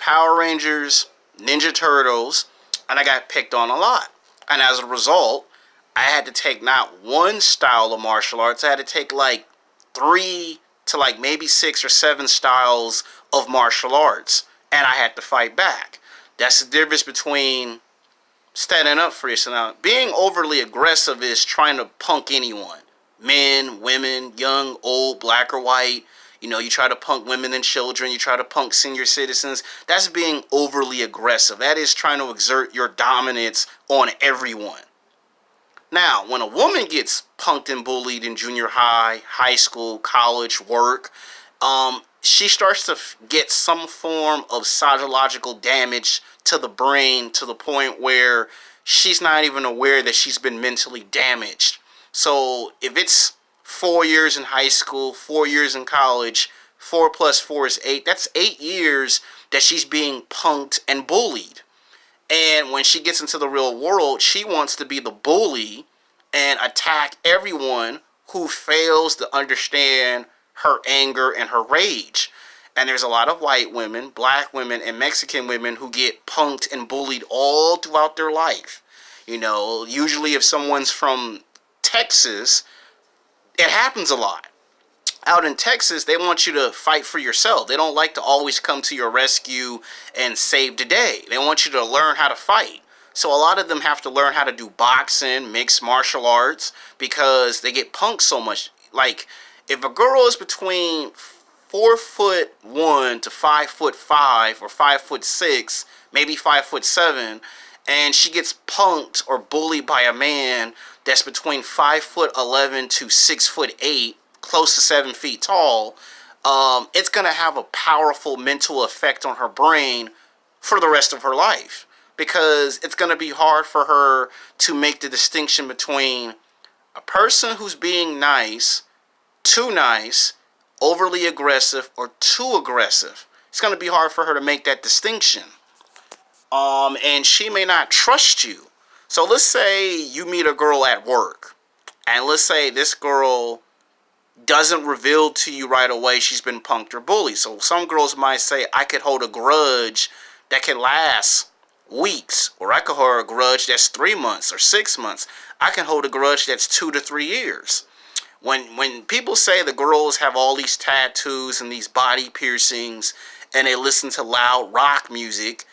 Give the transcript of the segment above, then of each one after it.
Power Rangers, Ninja Turtles, and I got picked on a lot. And as a result, I had to take not one style of martial arts, I had to take like 3 to like maybe 6 or 7 styles of martial arts. And I had to fight back. That's the difference between standing up for yourself. Now, being overly aggressive is trying to punk anyone. Men, women, young, old, black or white. You know, you try to punk women and children. You try to punk senior citizens. That's being overly aggressive. That is trying to exert your dominance on everyone. Now, when a woman gets punked and bullied in junior high, high school, college, work, she starts to get some form of psychological damage to the brain to the point where she's not even aware that she's been mentally damaged. So if it's 4 years in high school, 4 years in college, 4 plus 4 is 8, that's 8 years that she's being punked and bullied. And when she gets into the real world, she wants to be the bully and attack everyone who fails to understand her anger and her rage. And there's a lot of white women, black women, and Mexican women who get punked and bullied all throughout their life. You know, usually if someone's from Texas, it happens a lot. Out in Texas, they want you to fight for yourself. They don't like to always come to your rescue and save the day. They want you to learn how to fight. So a lot of them have to learn how to do boxing, mixed martial arts, because they get punked so much. Like, if a girl is between 4'1" to 5'5" or 5'6", maybe 5'7", and she gets punked or bullied by a man that's between 5'11" to 6'8", close to 7 feet tall, it's going to have a powerful mental effect on her brain for the rest of her life. Because it's going to be hard for her to make the distinction between a person who's being nice, too nice, overly aggressive, or too aggressive. It's going to be hard for her to make that distinction. And she may not trust you. So let's say you meet a girl at work. And let's say this girl doesn't reveal to you right away she's been punked or bullied. So some girls might say, I could hold a grudge that can last weeks, or I could hold a grudge that's 3 months or 6 months. I can hold a grudge that's 2 to 3 years. When people say the girls have all these tattoos and these body piercings and they listen to loud rock music,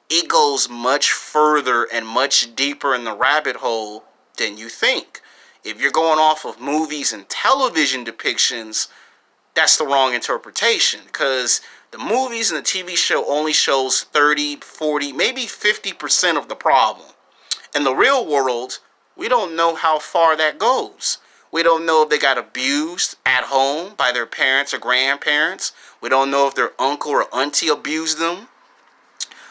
it goes much further and much deeper in the rabbit hole than you think. If you're going off of movies and television depictions, that's the wrong interpretation, because the movies and the TV show only shows 30, 40, maybe 50% of the problem. In the real world, we don't know how far that goes. We don't know if they got abused at home by their parents or grandparents. We don't know if their uncle or auntie abused them.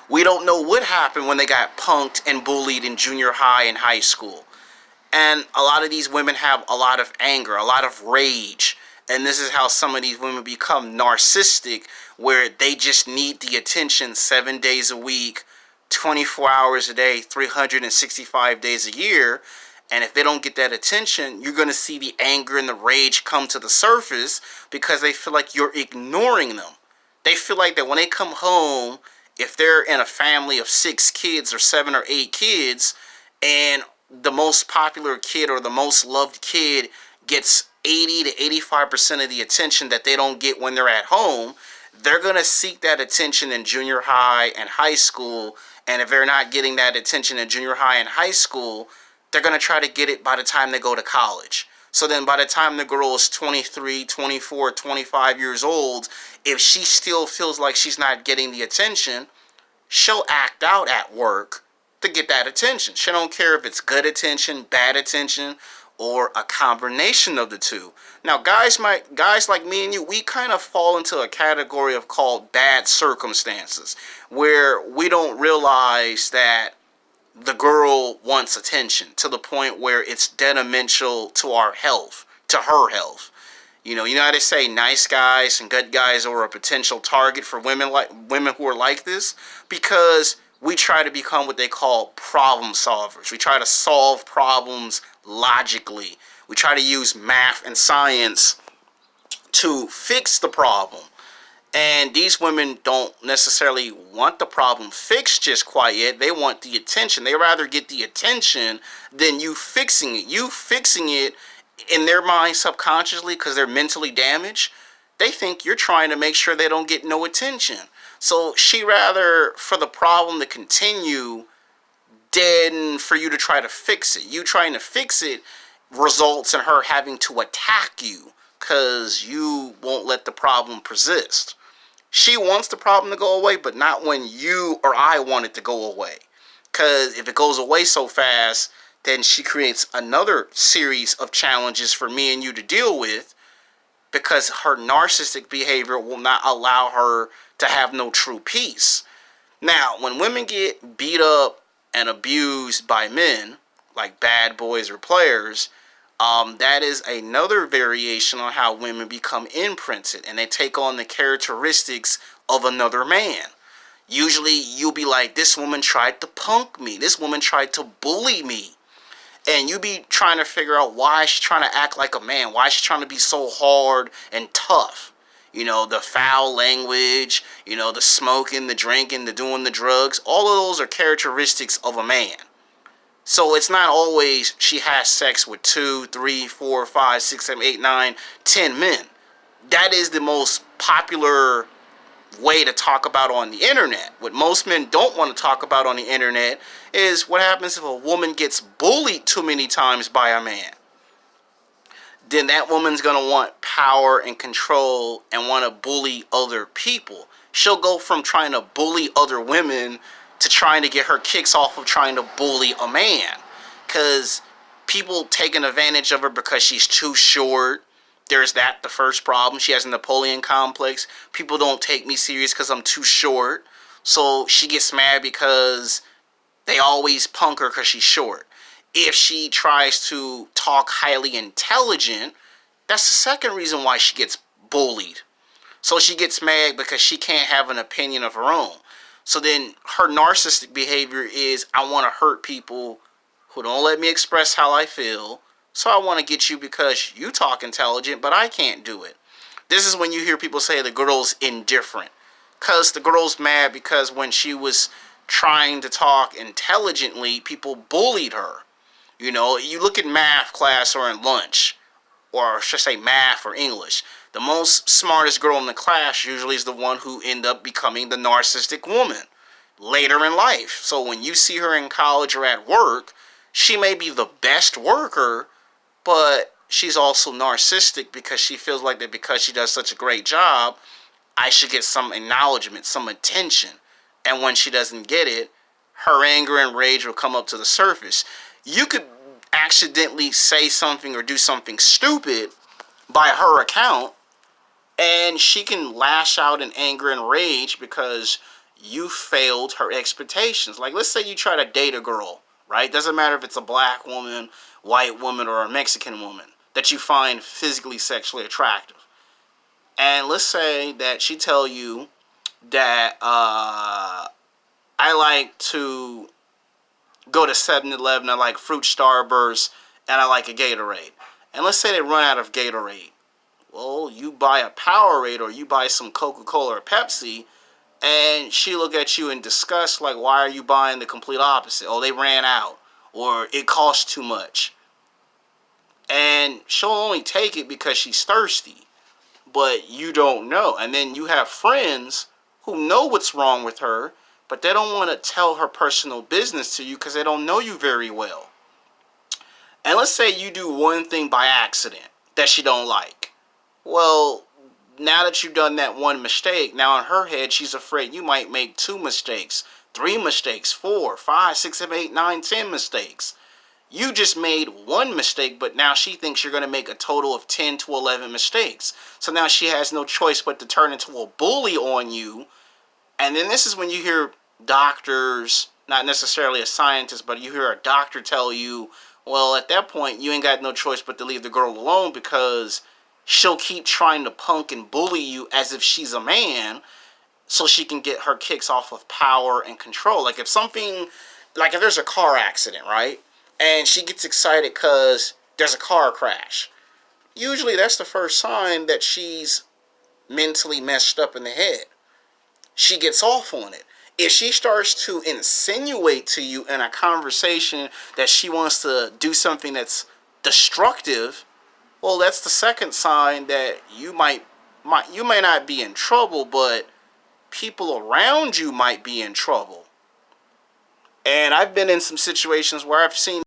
We don't know what happened when they got punked and bullied in junior high and high school. And a lot of these women have a lot of anger, a lot of rage. And this is how some of these women become narcissistic, where they just need the attention 7 days a week, 24 hours a day, 365 days a year. And if they don't get that attention, you're going to see the anger and the rage come to the surface because they feel like you're ignoring them. They feel like that when they come home, if they're in a family of 6 kids or 7 or 8 kids, and the most popular kid or the most loved kid gets 80 to 85% of the attention that they don't get when they're at home, they're going to seek that attention in junior high and high school. And if they're not getting that attention in junior high and high school, they're going to try to get it by the time they go to college. So then by the time the girl is 23, 24, 25 years old, if she still feels like she's not getting the attention, she'll act out at work to get that attention. She don't care if it's good attention, bad attention, or a combination of the two. Now, guys like me and you, we kind of fall into a category of called bad circumstances, where we don't realize that the girl wants attention to the point where it's detrimental to our health, to her health. You know how they say nice guys and good guys are a potential target for women who are like this, because we try to become what they call problem solvers. We try to solve problems logically. We try to use math and science to fix the problem. And these women don't necessarily want the problem fixed just quite yet. They want the attention. They rather get the attention than you fixing it. You fixing it in their mind subconsciously because they're mentally damaged. They think you're trying to make sure they don't get no attention. So she rather for the problem to continue than for you to try to fix it. You trying to fix it results in her having to attack you because you won't let the problem persist. She wants the problem to go away, but not when you or I want it to go away. Because if it goes away so fast, then she creates another series of challenges for me and you to deal with because her narcissistic behavior will not allow her to have no true peace. Now, when women get beat up and abused by men, like bad boys or players, that is another variation on how women become imprinted and they take on the characteristics of another man. Usually you'll be like, this woman tried to punk me. This woman tried to bully me. And you be trying to figure out why she's trying to act like a man. Why she's trying to be so hard and tough. You know, the foul language, you know, the smoking, the drinking, the doing the drugs. All of those are characteristics of a man. So it's not always she has sex with 2, 3, 4, 5, 6, 7, 8, 9, 10 men. That is the most popular way to talk about on the internet. What most men don't want to talk about on the internet is what happens if a woman gets bullied too many times by a man. Then that woman's going to want power and control and want to bully other people. She'll go from trying to bully other women to trying to get her kicks off of trying to bully a man. Because people taking advantage of her because she's too short. There's that, the first problem. She has a Napoleon complex. People don't take me serious because I'm too short. So she gets mad because they always punk her because she's short. If she tries to talk highly intelligent, that's the second reason why she gets bullied. So she gets mad because she can't have an opinion of her own. So then her narcissistic behavior is, I want to hurt people who don't let me express how I feel. So I want to get you because you talk intelligent, but I can't do it. This is when you hear people say the girl's indifferent. Because the girl's mad because when she was trying to talk intelligently, people bullied her. You know, you look at math class or in lunch, or I should say math or English. The most smartest girl in the class usually is the one who end up becoming the narcissistic woman later in life. So when you see her in college or at work, she may be the best worker, but she's also narcissistic because she feels like that because she does such a great job, I should get some acknowledgement, some attention. And when she doesn't get it, her anger and rage will come up to the surface. You could accidentally say something or do something stupid by her account, and she can lash out in anger and rage because you failed her expectations. Like, let's say you try to date a girl, right? Doesn't matter if it's a black woman, white woman, or a Mexican woman that you find physically sexually attractive. And let's say that she tell you that I like to go to 7-Eleven, I like fruit Starburst, and I like a Gatorade. And let's say they run out of Gatorade. Well, you buy a Powerade or you buy some Coca-Cola or Pepsi, and she look at you in disgust like, why are you buying the complete opposite? Oh, they ran out, or it costs too much. And she'll only take it because she's thirsty, but you don't know. And then you have friends who know what's wrong with her, but they don't want to tell her personal business to you because they don't know you very well. And let's say you do one thing by accident that she don't like. Well, now that you've done that one mistake, now in her head, she's afraid you might make 2 mistakes, 3 mistakes, 4, 5, 6, 7, 8, 9, 10 mistakes. You just made 1 mistake, but now she thinks you're going to make a total of 10 to 11 mistakes. So now she has no choice but to turn into a bully on you. And then this is when you hear doctors, not necessarily a scientist, but you hear a doctor tell you, well, at that point, you ain't got no choice but to leave the girl alone because she'll keep trying to punk and bully you as if she's a man so she can get her kicks off of power and control. Like if there's a car accident, right? And she gets excited because there's a car crash. Usually that's the first sign that she's mentally messed up in the head. She gets off on it. If she starts to insinuate to you in a conversation that she wants to do something that's destructive, well, that's the second sign that you may not be in trouble, but people around you might be in trouble. And I've been in some situations where I've seen